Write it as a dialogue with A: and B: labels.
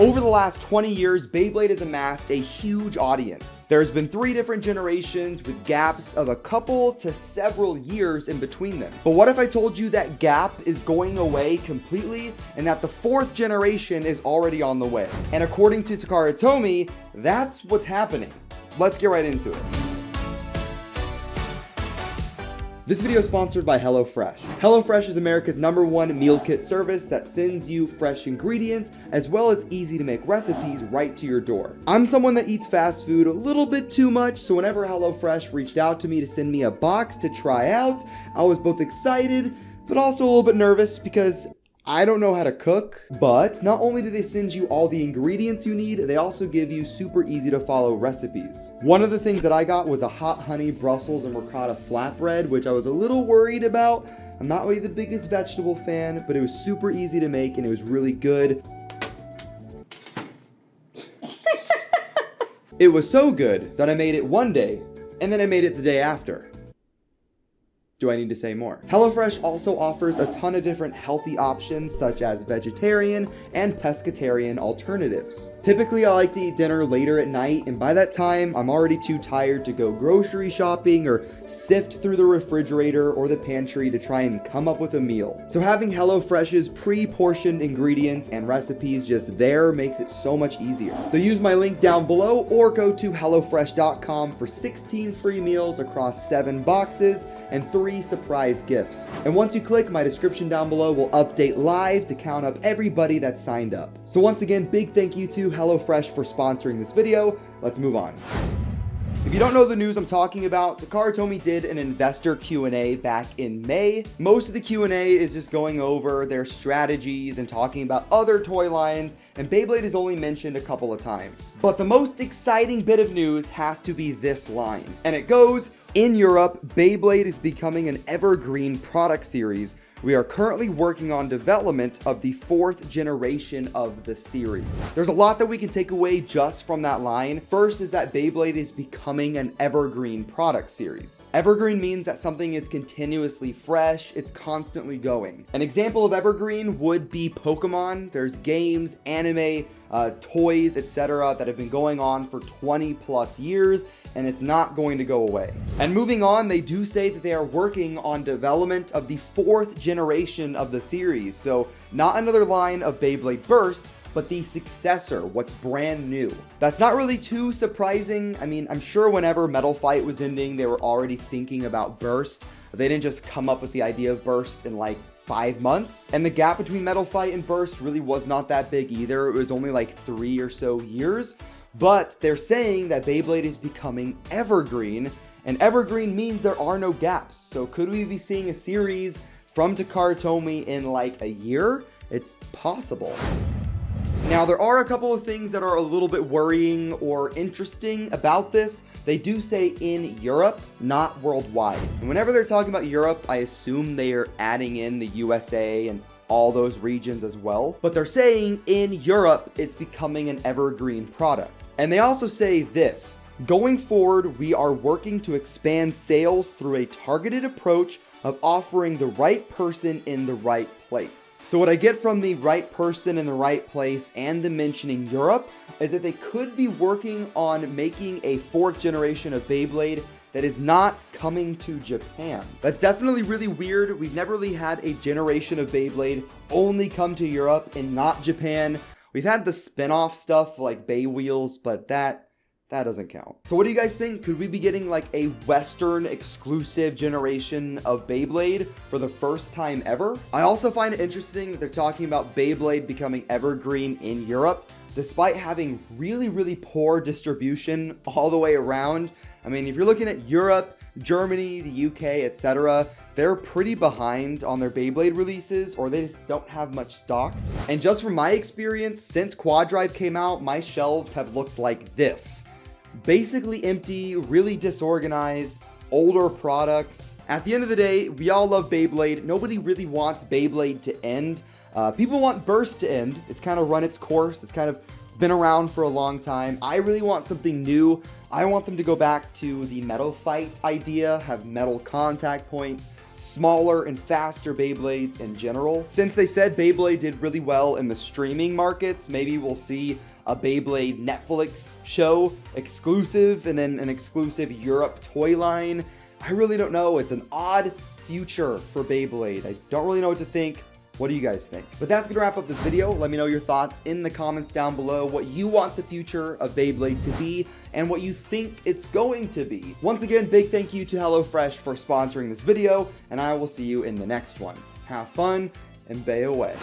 A: Over the last 20 years, Beyblade has amassed a huge audience. There's been 3 different generations with gaps of a couple to several years in between them. But what if I told you that gap is going away completely and that the 4th generation is already on the way? And according to Takara Tomy, that's what's happening. Let's get right into it. This video is sponsored by HelloFresh. HelloFresh is America's #1 meal kit service that sends you fresh ingredients as well as easy to make recipes right to your door. I'm someone that eats fast food a little bit too much, so whenever HelloFresh reached out to me to send me a box to try out, I was both excited but also a little bit nervous because I don't know how to cook. But not only do they send you all the ingredients you need, they also give you super easy to follow recipes. One of the things that I got was a hot honey Brussels and ricotta flatbread, which I was a little worried about. I'm not really the biggest vegetable fan, but it was super easy to make and it was really good. It was so good that I made it one day and then I made it the day after. Do I need to say more? HelloFresh also offers a ton of different healthy options such as vegetarian and pescatarian alternatives. Typically, I like to eat dinner later at night, and by that time, I'm already too tired to go grocery shopping or sift through the refrigerator or the pantry to try and come up with a meal. So having HelloFresh's pre-portioned ingredients and recipes just there makes it so much easier. So use my link down below or go to HelloFresh.com for 16 free meals across 7 boxes and 3 surprise gifts. And once you click, my description down below will update live to count up everybody that signed up. So once again, big thank you to HelloFresh for sponsoring this video. Let's move on. If you don't know the news I'm talking about, Takara Tomy did an investor Q&A back in May. Most of the Q&A is just going over their strategies and talking about other toy lines, and Beyblade is only mentioned a couple of times. But the most exciting bit of news has to be this line, and it goes, "In Europe, Beyblade is becoming an evergreen product series. We are currently working on development of the 4th generation of the series." There's a lot that we can take away just from that line. First is that Beyblade is becoming an evergreen product series. Evergreen means that something is continuously fresh, it's constantly going. An example of evergreen would be Pokemon. There's games, anime, toys, etc. that have been going on for 20 plus years, and it's not going to go away. And moving on, they do say that they are working on development of the 4th generation of the series. So not another line of Beyblade Burst, but the successor, what's brand new. That's not really too surprising. I mean, I'm sure whenever Metal Fight was ending, they were already thinking about Burst. They didn't just come up with the idea of Burst in like 5 months. And the gap between Metal Fight and Burst really was not that big either. It was only like 3 or so years. But they're saying that Beyblade is becoming evergreen, and evergreen means there are no gaps. So could we be seeing a series from Takara Tomy in like a year? It's possible. Now, there are a couple of things that are a little bit worrying or interesting about this. They do say in Europe, not worldwide. And whenever they're talking about Europe, I assume they are adding in the USA and all those regions as well. But they're saying in Europe, it's becoming an evergreen product. And they also say this: going forward, we are working to expand sales through a targeted approach of offering the right person in the right place. So what I get from the right person in the right place and the mentioning Europe is that they could be working on making a 4th generation of Beyblade that is not coming to Japan. That's definitely really weird. We've never really had a generation of Beyblade only come to Europe and not Japan. We've had the spin-off stuff like Bay Wheels, but that doesn't count. So what do you guys think? Could we be getting like a Western exclusive generation of Beyblade for the first time ever? I also find it interesting that they're talking about Beyblade becoming evergreen in Europe, despite having really, really poor distribution all the way around. I mean, if you're looking at Europe, Germany, the UK, etc., they're pretty behind on their Beyblade releases, or they just don't have much stocked. And just from my experience, since Quad Drive came out, my shelves have looked like this. Basically empty, really disorganized, older products. At the end of the day, we all love Beyblade. Nobody really wants Beyblade to end. People want Burst to end. It's kind of run its course. It's been around for a long time. I really want something new. I want them to go back to the Metal Fight idea, have metal contact points, smaller and faster Beyblades in general. Since they said Beyblade did really well in the streaming markets, maybe we'll see a Beyblade Netflix show exclusive and then an exclusive Europe toy line. I really don't know. It's an odd future for Beyblade. I don't really know what to think. What do you guys think? But that's gonna wrap up this video. Let me know your thoughts in the comments down below, what you want the future of Beyblade to be and what you think it's going to be. Once again, big thank you to HelloFresh for sponsoring this video, and I will see you in the next one. Have fun and bay away.